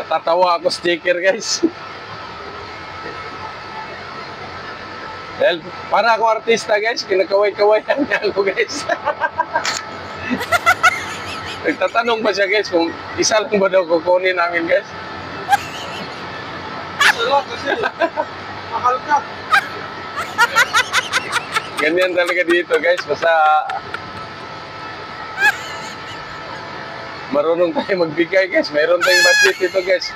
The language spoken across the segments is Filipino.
natatawa ako sticker guys. Dahil para ako artista guys, kinakaway-kawayan niya ako guys. Nagtatanong ba siya guys kung isa lang ba daw kukunin namin guys? Wala kasi mahal ka. Ganyan talaga dito guys, basta marunong tayo magbigay guys, mayroon tayong budget dito guys.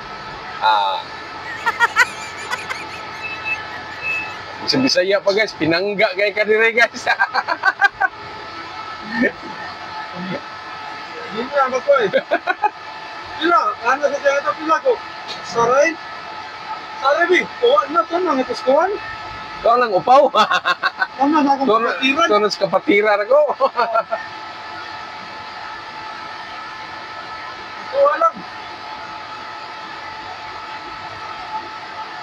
Sa Bisaya pa guys, pinangga kay kadire guys. Hindi na ako eh. Pila, ano sa kaya ito pila ko? Saray? Saray bi, kuha na ito nang ito skuhan. Ikaw lang upaw. Tama na akong kapatiran. Tunos kapatiran ako. Kuha lang.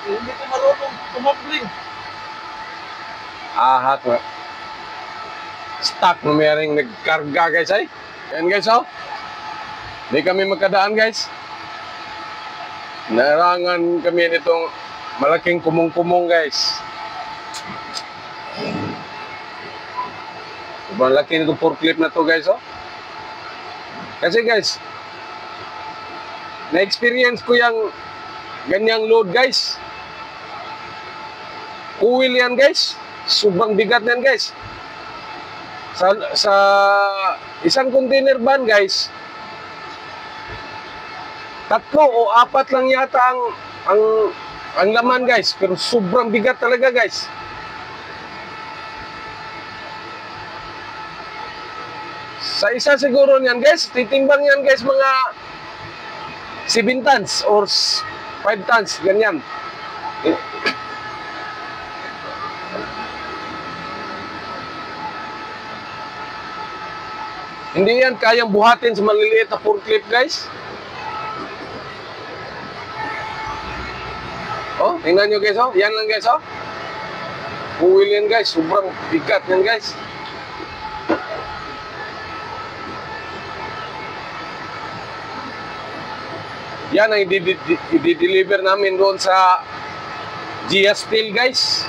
Hindi ko marunong tumambling. Ahak na. Stock na mayroong nagkarga guys ay. Yan guys oh. Hindi kami magkadaan guys. Narangan kami nitong malaking kumong-kumong guys. Sobrang laki nitong forklift na to guys oh. Kasi guys, na-experience ko yung ganyang load guys. Uwil yan guys. Sobrang bigat yan guys. Sa isang container van guys, 3 o 4 lang yata ang laman guys, pero sobrang bigat talaga guys. Sa isa siguro niyan guys, titimbang yan guys mga 7 tons or 5 tons, ganyan. Hindi yan kayang buhatin sa maliliit na forklift guys. Oh, tingnan nyo guys oh. Yan lang guys oh. Uwil yan guys. Sobrang bigat yan guys. Yan ang i-deliver namin doon sa Gia Steel guys.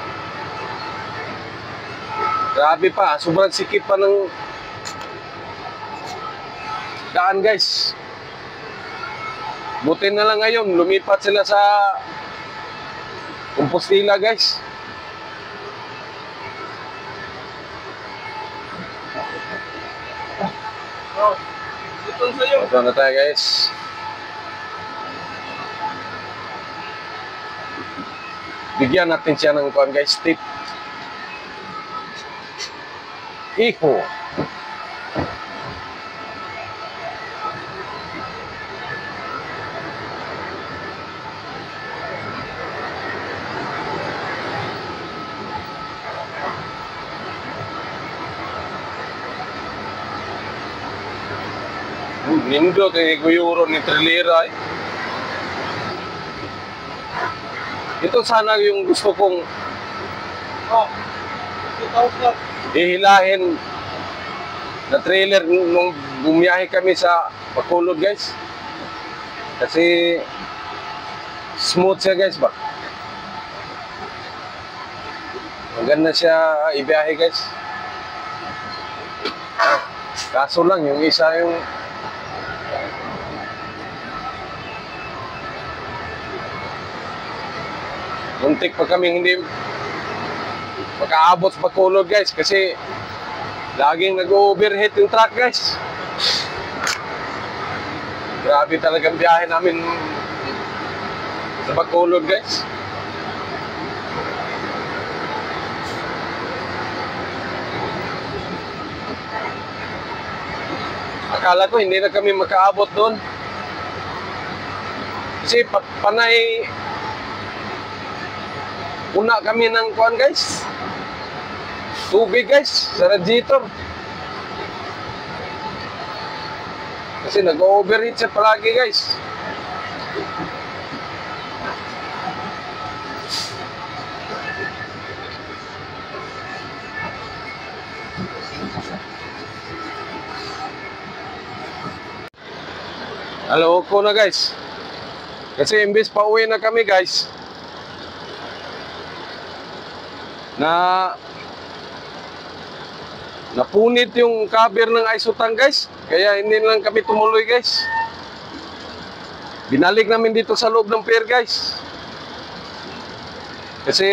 Grabe pa. Sobrang sikip pa ng daan guys. Buti na lang ngayon lumipat sila sa Compostela guys. Oh, ito sa'yo. Ito na tayo guys. Bigyan natin siya ng kuwan guys, tip. Iho. Nindot ni Guyuro ni Trilera eh. Ito sana yung gusto kong Oh, 2,000. ihilahin na trailer nung bumiyahe kami sa Bacolod guys. Kasi smooth siya guys ba. Maganda siya ibiyahe guys. Kaso lang yung isa yung muntik pa kami hindi makaabot sa Bacolod guys kasi laging nag-overheat yung truck guys. Grabe talagang biyahe namin sa Bacolod guys. Akala ko hindi na kami makaabot doon kasi panay una kami ng kuan guys, tubig guys sa radiator kasi nag-overheat siya palagi guys. Hello ko na guys Kasi imbes pa uwi na kami guys, napunit yung cover ng Isotang guys. Kaya hindi lang kami tumuloy guys. Binalik namin dito sa loob ng pier guys. Kasi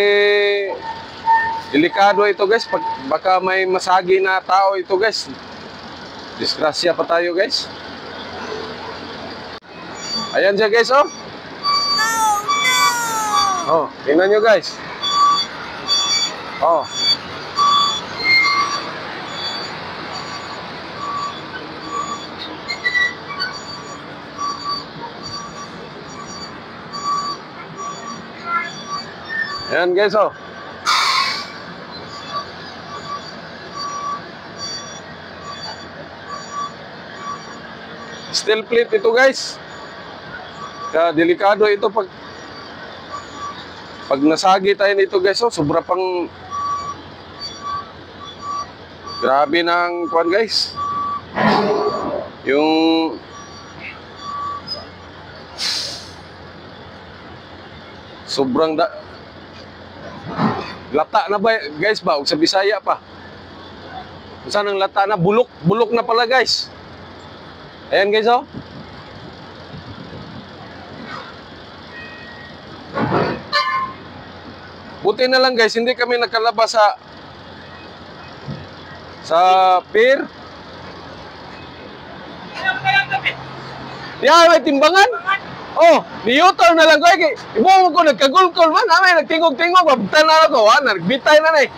delikado ito guys. Baka may masagi na tao ito guys. Disgrasya pa tayo guys. Ayan siya guys oh. Oh, tingnan nyo guys. Oh. Ayan guys oh. Steel plate ito guys. Kaya delikado ito pag nasagi tayo nito guys oh, sobra pang grabe ng kuwan guys. Yung sobrang lata na ba guys ba? Sa Bisaya pa. Saan ang lata na? Bulok na pala guys. Ayan guys oh. Buti na lang guys, hindi kami nakalabas sa pier. Yeah, may timbangan. Oh, niyutor na lang ko. Ibo mo ko nagkagulkol man. Amay, nagtingog-tingog. Babtan na ako. Nagbitay na na eh.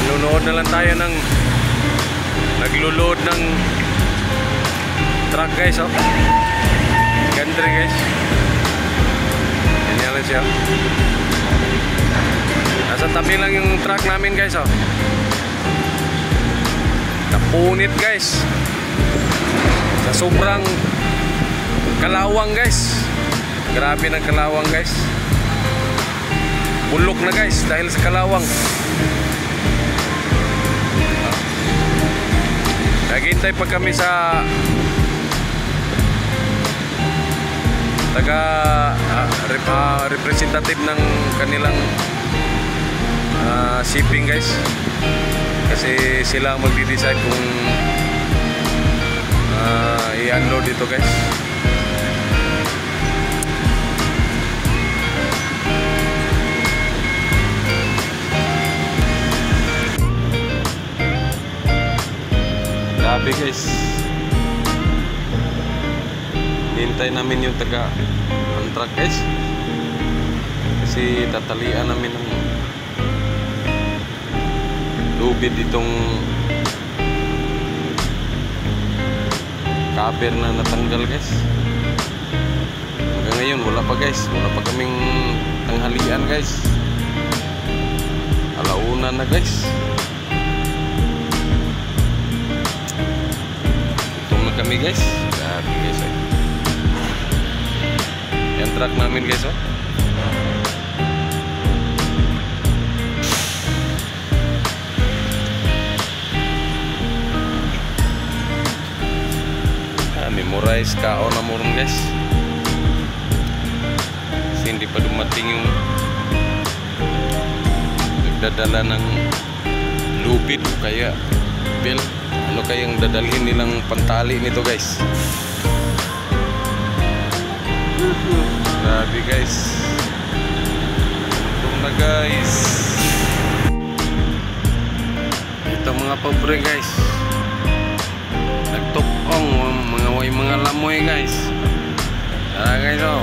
Naglo-load na lang tayo ng naglo-load ng truck guys oh. Ganda rin guys. Ganyan lang siya. Nasa tabi lang yung truck namin guys oh. Napunit guys. Sa sobrang kalawang guys. Grabe ng kalawang guys. Bulok na guys dahil sa kalawang. Naghintay pa kami sa representative ng kanilang shipping guys. Kasi sila ang magdi-decide kung i-unload dito guys. Grabe guys. Hintay namin yung ang truck guys. Kasi tatalian namin ng lubid itong cover na natanggal guys. Hanggang ngayon wala pa guys. Wala pa kaming tanghalian guys. Alauna na guys. Kami guys, grabe guys oh. Yan truck namin guys oh. Memorize kaon na moron guys. Kasi hindi pa dumating yung nagdadala ng lubid o kaya belt. Ano kayang dadalhin nilang pantali nito guys. Grabe guys. Ito na guys. Ito mga pobre guys. Nagtupong mga lamoy guys. Tara guys oh.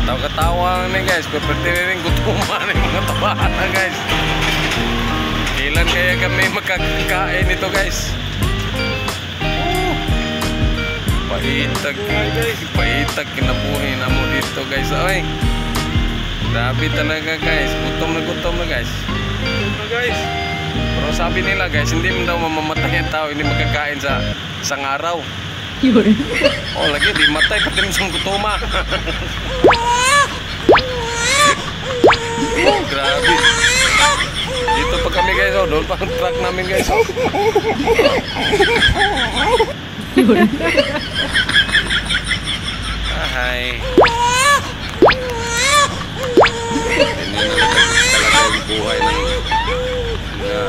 Katawa-katawa na guys. Pwede rin gutuman yung mga tabahan na guys. Kailan kaya kami makakain ito guys? Paitag, paitag kinabuhi na mo dito guys. Oy. Grabe talaga guys. Gutom na guys. Gutom na guys. Pero sabi nila guys, hindi mo daw mamamatay ang tao, hindi magkakain sa isang araw. Yun. Oh, lagi di matay pati rin sa gutoma. Oh, grabe. Dito pa kami guys, oh. Doon pa ang truck namin guys, oh. Yun. Hi. Ganyan na talaga yung buhay ng mga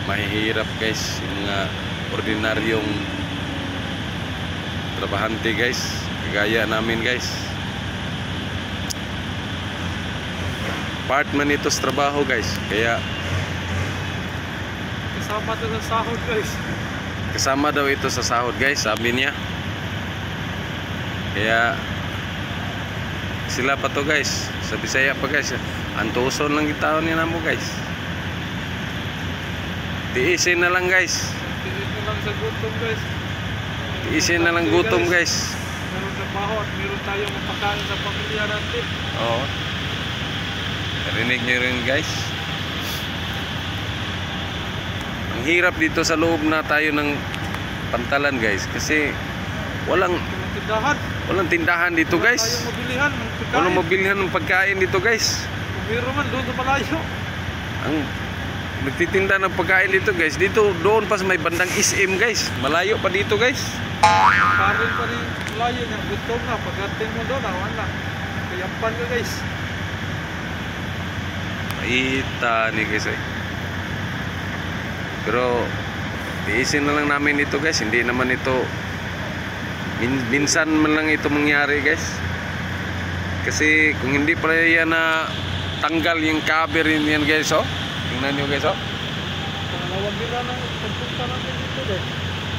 mahihirap guys, yung mga ordinaryong trabahante guys, kagaya namin guys. Part man ito sa trabaho guys, kaya Kasama to sa sahod guys. kasama daw ito sa sahod guys, sabi niya. Kaya sila pa to guys, sa Bisaya pa guys, antuson lang itaon niya na mo guys. Tiisin na lang guys, Tinis na lang sa gutom guys. tiisin na lang gutom guys. Meron trabaho at meron tayong mapakain sa pamilya natin. Oo. Narinig nyo rin guys. Ang hirap dito sa loob na tayo ng pantalan guys, kasi walang Walang tindahan. tindahan dito Wala guys. tayong mabilihan ng pagkain. Walang mabilihan ng pagkain dito guys. Kung meron man doon sa malayo. Ang nagtitinda ng pagkain dito guys, dito doon pa sa may bandang SM guys, malayo pa dito guys. Karin pa rin malayo niya. Gutom na. Pagdating mo doon, awan na. Kayampan ka guys. Maita ni guys eh. Pero tiisin na lang namin ito guys, hindi naman ito minsan man lang ito mangyari guys. Kasi kung hindi pa yan na tanggal yung cover yan guys, oh. Tingnan nyo guys, oh. Pangalawag nila ng pagpunta natin dito guys.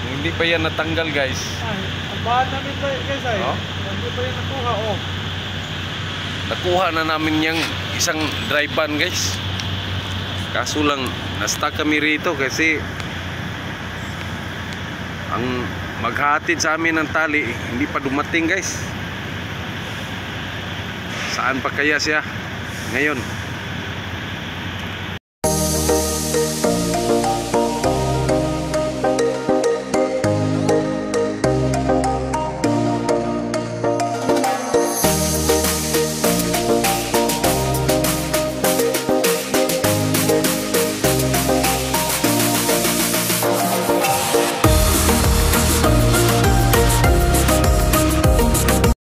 Kung hindi pa yan natanggal guys. Ay, ang bahan namin guys ay. Oh. Hindi pa yan nakuha, oh. Nakuha na namin yung isang dry van guys. Kaso lang na-stuck kami rito kasi ang maghatid sa amin ng tali hindi pa dumating guys. Saan pa kaya siya ngayon?